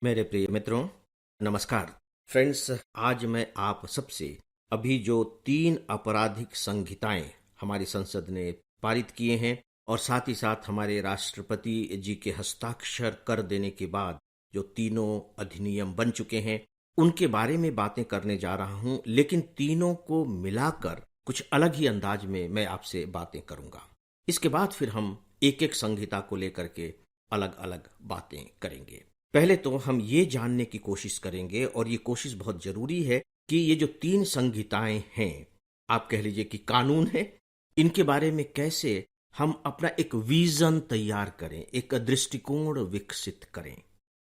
मेरे प्रिय मित्रों, नमस्कार। फ्रेंड्स, आज मैं आप सबसे अभी जो 3 आपराधिक संहिताएं हमारी संसद ने पारित किए हैं और साथ ही साथ हमारे राष्ट्रपति जी के हस्ताक्षर कर देने के बाद जो तीनों अधिनियम बन चुके हैं, उनके बारे में बातें करने जा रहा हूं। लेकिन तीनों को मिलाकर कुछ अलग ही अंदाज में मैं आपसे बातें करूंगा। इसके बाद फिर हम एक एक संहिता को लेकर के अलग अलग बातें करेंगे। पहले तो हम ये जानने की कोशिश करेंगे, और ये कोशिश बहुत जरूरी है, कि ये जो 3 संहिताएं हैं, आप कह लीजिए कि कानून है, इनके बारे में कैसे हम अपना एक विजन तैयार करें, एक दृष्टिकोण विकसित करें।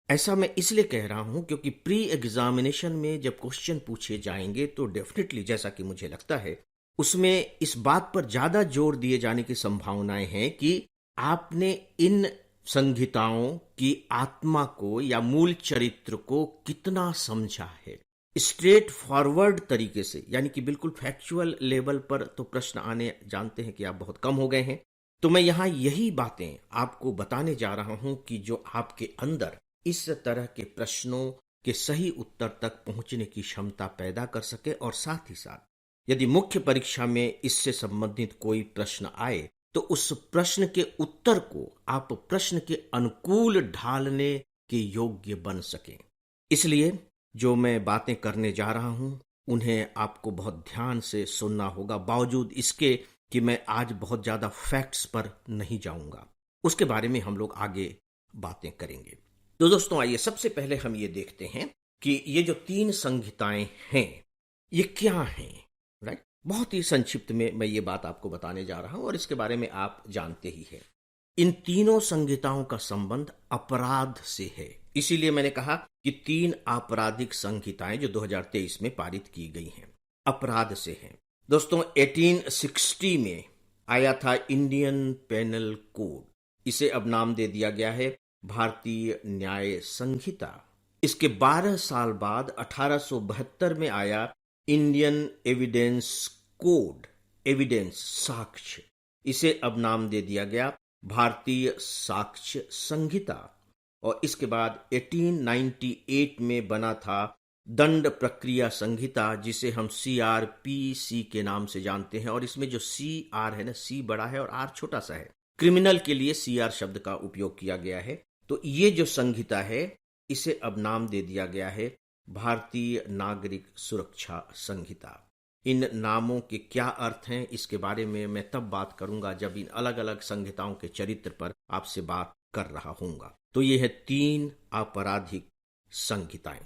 ऐसा मैं इसलिए कह रहा हूं क्योंकि प्री एग्जामिनेशन में जब क्वेश्चन पूछे जाएंगे तो डेफिनेटली, जैसा कि मुझे लगता है, उसमें इस बात पर ज्यादा जोर दिए जाने की संभावनाएं हैं कि आपने इन संहिताओं की आत्मा को या मूल चरित्र को कितना समझा है। स्ट्रेट फॉरवर्ड तरीके से, यानी कि बिल्कुल फैक्चुअल लेवल पर तो प्रश्न आने जानते हैं कि आप बहुत कम हो गए हैं। तो मैं यहां यही बातें आपको बताने जा रहा हूं कि जो आपके अंदर इस तरह के प्रश्नों के सही उत्तर तक पहुंचने की क्षमता पैदा कर सके, और साथ ही साथ यदि मुख्य परीक्षा में इससे संबंधित कोई प्रश्न आए तो उस प्रश्न के उत्तर को आप प्रश्न के अनुकूल ढालने के योग्य बन सकें। इसलिए जो मैं बातें करने जा रहा हूं, उन्हें आपको बहुत ध्यान से सुनना होगा, बावजूद इसके कि मैं आज बहुत ज्यादा फैक्ट्स पर नहीं जाऊंगा। उसके बारे में हम लोग आगे बातें करेंगे। तो दोस्तों, आइए सबसे पहले हम ये देखते हैं कि ये जो 3 संहिताएं हैं, ये क्या हैं। राइट, बहुत ही संक्षिप्त में मैं ये बात आपको बताने जा रहा हूं, और इसके बारे में आप जानते ही हैं। इन तीनों संहिताओं का संबंध अपराध से है। इसीलिए मैंने कहा कि 3 आपराधिक संहिताएं जो 2023 में पारित की गई हैं, अपराध से हैं। दोस्तों, 1860 में आया था इंडियन पेनल कोड। इसे अब नाम दे दिया गया है भारतीय न्याय संहिता। इसके 12 साल बाद 1872 में आया इंडियन एविडेंस कोड, एविडेंस साक्ष्य। इसे अब नाम दे दिया गया भारतीय साक्ष्य संहिता। और इसके बाद 1898 में बना था दंड प्रक्रिया संहिता, जिसे हम CRPC के नाम से जानते हैं। और इसमें जो CR है ना, C बड़ा है और R छोटा सा है। क्रिमिनल के लिए CR शब्द का उपयोग किया गया है। तो ये जो संहिता है, इसे अब नाम दे दिया गया है भारतीय नागरिक सुरक्षा संहिता। इन नामों के क्या अर्थ हैं, इसके बारे में मैं तब बात करूंगा जब इन अलग अलग संहिताओं के चरित्र पर आपसे बात कर रहा हूंगा। तो ये है 3 आपराधिक संहिताएं।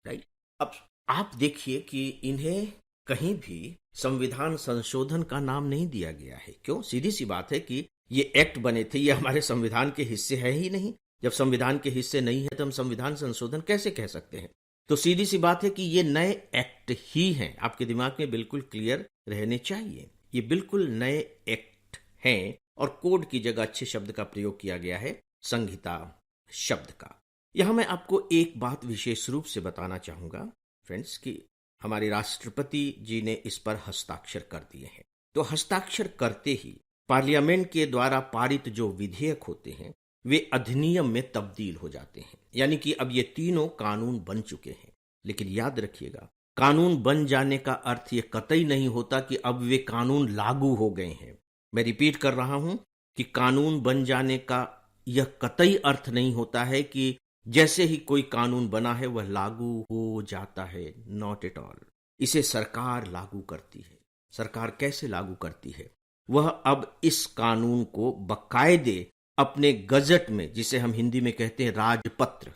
राइट, अब आप देखिए कि इन्हें कहीं भी संविधान संशोधन का नाम नहीं दिया गया है। क्यों? सीधी सी बात है कि ये एक्ट बने थे, ये हमारे संविधान के हिस्से है ही नहीं। जब संविधान के हिस्से नहीं है तो हम संविधान संशोधन कैसे कह सकते हैं? तो सीधी सी बात है कि ये नए एक्ट ही हैं। आपके दिमाग में बिल्कुल क्लियर रहने चाहिए, ये बिल्कुल नए एक्ट हैं। और कोड की जगह अच्छे शब्द का प्रयोग किया गया है, संहिता शब्द का। यहां मैं आपको एक बात विशेष रूप से बताना चाहूंगा फ्रेंड्स, कि हमारे राष्ट्रपति जी ने इस पर हस्ताक्षर कर दिए हैं। तो हस्ताक्षर करते ही पार्लियामेंट के द्वारा पारित जो विधेयक होते हैं, वे अधिनियम में तब्दील हो जाते हैं। यानी कि अब ये तीनों कानून बन चुके हैं। लेकिन याद रखिएगा, कानून बन जाने का अर्थ ये कतई नहीं होता कि अब वे कानून लागू हो गए हैं। मैं रिपीट कर रहा हूं कि कानून बन जाने का यह कतई अर्थ नहीं होता है कि जैसे ही कोई कानून बना है वह लागू हो जाता है। Not at all. इसे सरकार लागू करती है। सरकार कैसे लागू करती है? वह अब इस कानून को बकायदे अपने गजट में, जिसे हम हिंदी में कहते हैं राजपत्र,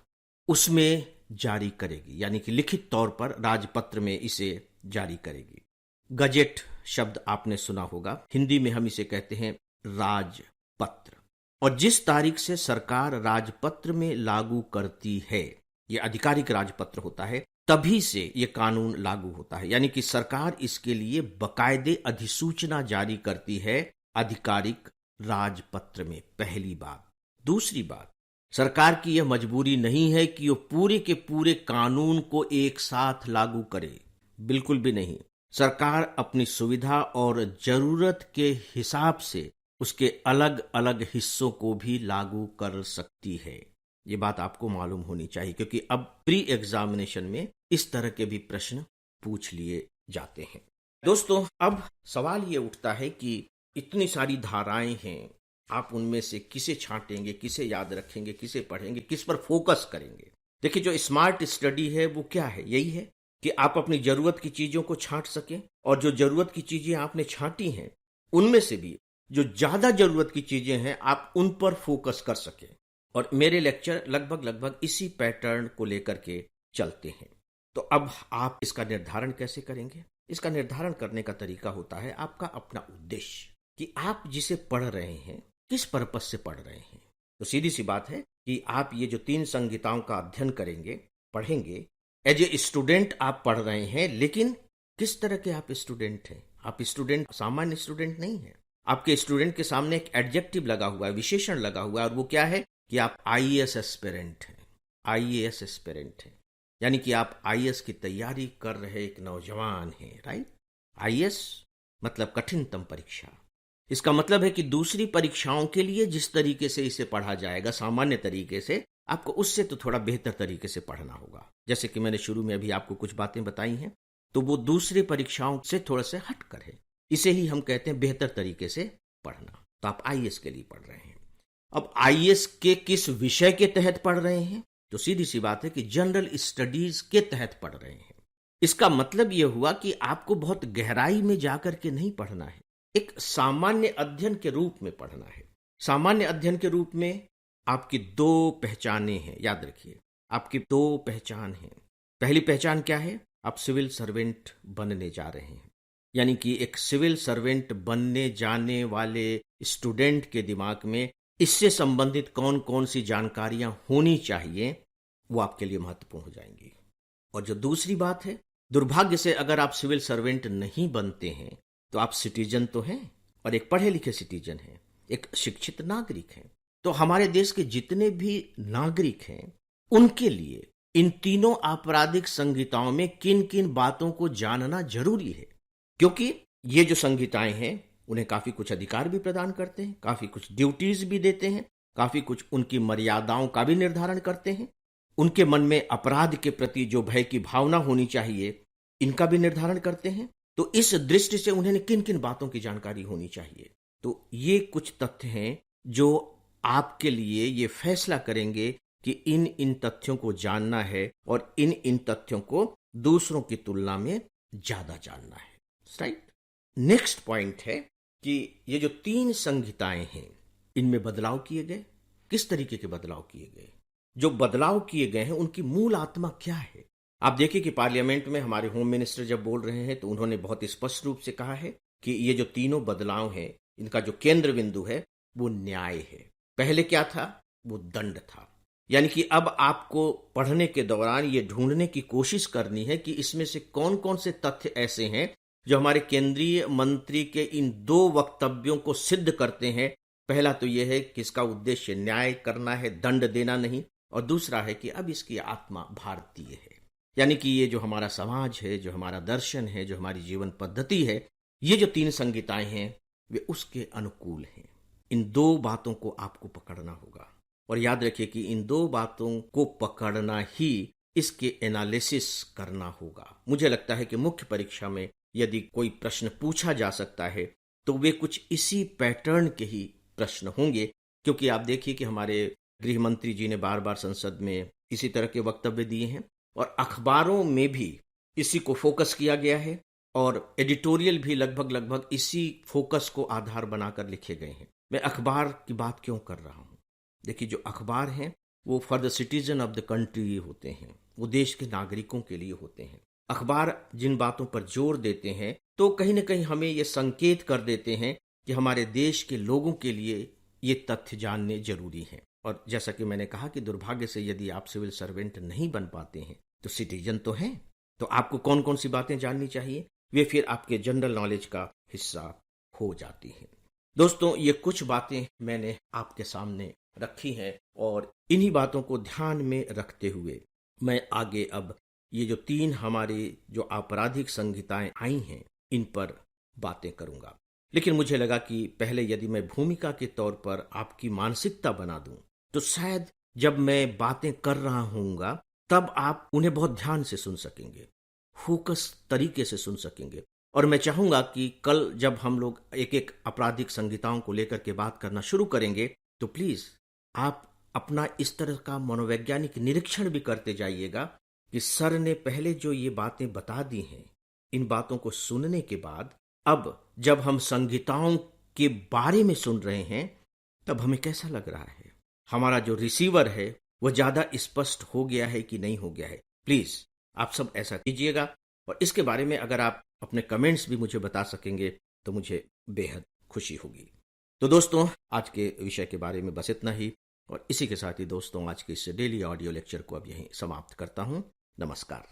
उसमें जारी करेगी। यानी कि लिखित तौर पर राजपत्र में इसे जारी करेगी। गजेट शब्द आपने सुना होगा, हिंदी में हम इसे कहते हैं राजपत्र। और जिस तारीख से सरकार राजपत्र में लागू करती है, यह आधिकारिक राजपत्र होता है, तभी से यह कानून लागू होता है। यानी कि सरकार इसके लिए बकायदे अधिसूचना जारी करती है आधिकारिक राजपत्र में, पहली बात। दूसरी बात, सरकार की यह मजबूरी नहीं है कि वो पूरे के पूरे कानून को एक साथ लागू करे, बिल्कुल भी नहीं। सरकार अपनी सुविधा और जरूरत के हिसाब से उसके अलग अलग हिस्सों को भी लागू कर सकती है। ये बात आपको मालूम होनी चाहिए, क्योंकि अब प्री एग्जामिनेशन में इस तरह के भी प्रश्न पूछ लिए जाते हैं। दोस्तों, अब सवाल ये उठता है कि इतनी सारी धाराएं हैं, आप उनमें से किसे छांटेंगे, किसे याद रखेंगे, किसे पढ़ेंगे, किस पर फोकस करेंगे। देखिए, जो स्मार्ट स्टडी है वो क्या है? यही है कि आप अपनी जरूरत की चीजों को छांट सकें, और जो जरूरत की चीजें आपने छांटी हैं उनमें से भी जो ज्यादा जरूरत की चीजें हैं आप उन पर फोकस कर सकें। और मेरे लेक्चर लगभग लगभग इसी पैटर्न को लेकर के चलते हैं। तो अब आप इसका निर्धारण कैसे करेंगे? इसका निर्धारण करने का तरीका होता है आपका अपना उद्देश्य, कि आप जिसे पढ़ रहे हैं किस पर्पस से पढ़ रहे हैं। तो सीधी सी बात है कि आप ये जो 3 संहिताओं का अध्ययन करेंगे, पढ़ेंगे, एज ए स्टूडेंट आप पढ़ रहे हैं, लेकिन किस तरह के आप स्टूडेंट हैं? आप स्टूडेंट सामान्य स्टूडेंट नहीं है। आपके स्टूडेंट के सामने एक एडजेक्टिव लगा हुआ है, विशेषण लगा हुआ है, और वो क्या है कि आप आईएएस एस्पिरेंट हैं। आईएएस एस्पिरेंट हैं, यानी कि आप आईएएस की तैयारी कर रहे एक नौजवान हैं, राइट? आईएएस मतलब कठिनतम परीक्षा। इसका मतलब है कि दूसरी परीक्षाओं के लिए जिस तरीके से इसे पढ़ा जाएगा सामान्य तरीके से, आपको उससे तो थोड़ा बेहतर तरीके से पढ़ना होगा। जैसे कि मैंने शुरू में अभी आपको कुछ बातें बताई हैं, तो वो दूसरी परीक्षाओं से थोड़ा से हट कर है। इसे ही हम कहते हैं बेहतर तरीके से पढ़ना। तो आप आईएएस के लिए पढ़ रहे हैं। अब आईएएस के किस विषय के तहत पढ़ रहे हैं? तो सीधी सी बात है कि जनरल स्टडीज के तहत पढ़ रहे हैं। इसका मतलब यह हुआ कि आपको बहुत गहराई में जाकर के नहीं पढ़ना है, एक सामान्य अध्ययन के रूप में पढ़ना है। सामान्य अध्ययन के रूप में आपकी 2 पहचानें हैं, याद रखिए, आपकी 2 पहचान हैं। पहली पहचान क्या है? आप सिविल सर्वेंट बनने जा रहे हैं, यानी कि एक सिविल सर्वेंट बनने जाने वाले स्टूडेंट के दिमाग में इससे संबंधित कौन कौन सी जानकारियां होनी चाहिए, वो आपके लिए महत्वपूर्ण हो जाएंगी। और जो दूसरी बात है, दुर्भाग्य से अगर आप सिविल सर्वेंट नहीं बनते हैं तो आप सिटीजन तो हैं, और एक पढ़े लिखे सिटीजन हैं, एक शिक्षित नागरिक हैं। तो हमारे देश के जितने भी नागरिक हैं उनके लिए इन तीनों आपराधिक संहिताओं में किन किन बातों को जानना जरूरी है, क्योंकि ये जो संहिताएं हैं उन्हें काफी कुछ अधिकार भी प्रदान करते हैं, काफी कुछ ड्यूटीज भी देते हैं, काफी कुछ उनकी मर्यादाओं का भी निर्धारण करते हैं, उनके मन में अपराध के प्रति जो भय की भावना होनी चाहिए इनका भी निर्धारण करते हैं। तो इस दृष्टि से उन्हें किन किन बातों की जानकारी होनी चाहिए। तो ये कुछ तथ्य हैं जो आपके लिए ये फैसला करेंगे कि इन इन तथ्यों को जानना है और इन इन तथ्यों को दूसरों की तुलना में ज्यादा जानना है, राइट? नेक्स्ट पॉइंट है कि ये जो 3 संहिताएं हैं इनमें बदलाव किए गए। किस तरीके के बदलाव किए गए? जो बदलाव किए गए हैं उनकी मूल आत्मा क्या है? आप देखिए कि पार्लियामेंट में हमारे होम मिनिस्टर जब बोल रहे हैं तो उन्होंने बहुत स्पष्ट रूप से कहा है कि ये जो तीनों बदलाव हैं इनका जो केंद्र बिंदु है वो न्याय है। पहले क्या था? वो दंड था। यानी कि अब आपको पढ़ने के दौरान ये ढूंढने की कोशिश करनी है कि इसमें से कौन कौन से तथ्य ऐसे हैं जो हमारे केंद्रीय मंत्री के इन 2 वक्तव्यों को सिद्ध करते हैं। पहला तो यह है कि इसका उद्देश्य न्याय करना है, दंड देना नहीं, और दूसरा है कि अब इसकी आत्मा भारतीय है। यानी कि ये जो हमारा समाज है, जो हमारा दर्शन है, जो हमारी जीवन पद्धति है, ये जो 3 संहिताएं हैं वे उसके अनुकूल हैं। इन 2 बातों को आपको पकड़ना होगा, और याद रखिए कि इन 2 बातों को पकड़ना ही इसके एनालिसिस करना होगा। मुझे लगता है कि मुख्य परीक्षा में यदि कोई प्रश्न पूछा जा सकता है तो वे कुछ इसी पैटर्न के ही प्रश्न होंगे, क्योंकि आप देखिए कि हमारे गृह मंत्री जी ने बार बार संसद में इसी तरह के वक्तव्य दिए हैं, और अखबारों में भी इसी को फोकस किया गया है, और एडिटोरियल भी लगभग लगभग इसी फोकस को आधार बनाकर लिखे गए हैं। मैं अखबार की बात क्यों कर रहा हूं? देखिए, जो अखबार हैं वो for the citizen of the country होते हैं, वो देश के नागरिकों के लिए होते हैं। अखबार जिन बातों पर जोर देते हैं तो कहीं ना कहीं हमें ये संकेत कर देते हैं कि हमारे देश के लोगों के लिए ये तथ्य जानने जरूरी हैं। और जैसा कि मैंने कहा कि दुर्भाग्य से यदि आप सिविल सर्वेंट नहीं बन पाते हैं तो सिटीजन तो हैं, तो आपको कौन कौन सी बातें जाननी चाहिए, वे फिर आपके जनरल नॉलेज का हिस्सा हो जाती हैं। दोस्तों, ये कुछ बातें मैंने आपके सामने रखी हैं, और इन्हीं बातों को ध्यान में रखते हुए मैं आगे अब ये जो 3 हमारी जो आपराधिक संहिताएं आई हैं इन पर बातें करूंगा। लेकिन मुझे लगा कि पहले यदि मैं भूमिका के तौर पर आपकी मानसिकता बना दूं तो शायद जब मैं बातें कर रहा होऊंगा तब आप उन्हें बहुत ध्यान से सुन सकेंगे, फोकस तरीके से सुन सकेंगे। और मैं चाहूंगा कि कल जब हम लोग एक एक आपराधिक संहिताओं को लेकर के बात करना शुरू करेंगे तो प्लीज आप अपना इस तरह का मनोवैज्ञानिक निरीक्षण भी करते जाइएगा कि सर ने पहले जो ये बातें बता दी हैं, इन बातों को सुनने के बाद अब जब हम संहिताओं के बारे में सुन रहे हैं तब हमें कैसा लग रहा है, हमारा जो रिसीवर है वह ज्यादा स्पष्ट हो गया है कि नहीं हो गया है। प्लीज आप सब ऐसा कीजिएगा। और इसके बारे में अगर आप अपने कमेंट्स भी मुझे बता सकेंगे तो मुझे बेहद खुशी होगी। तो दोस्तों, आज के विषय के बारे में बस इतना ही, और इसी के साथ ही दोस्तों आज के इस डेली ऑडियो लेक्चर को अब यहीं समाप्त करता हूं। नमस्कार।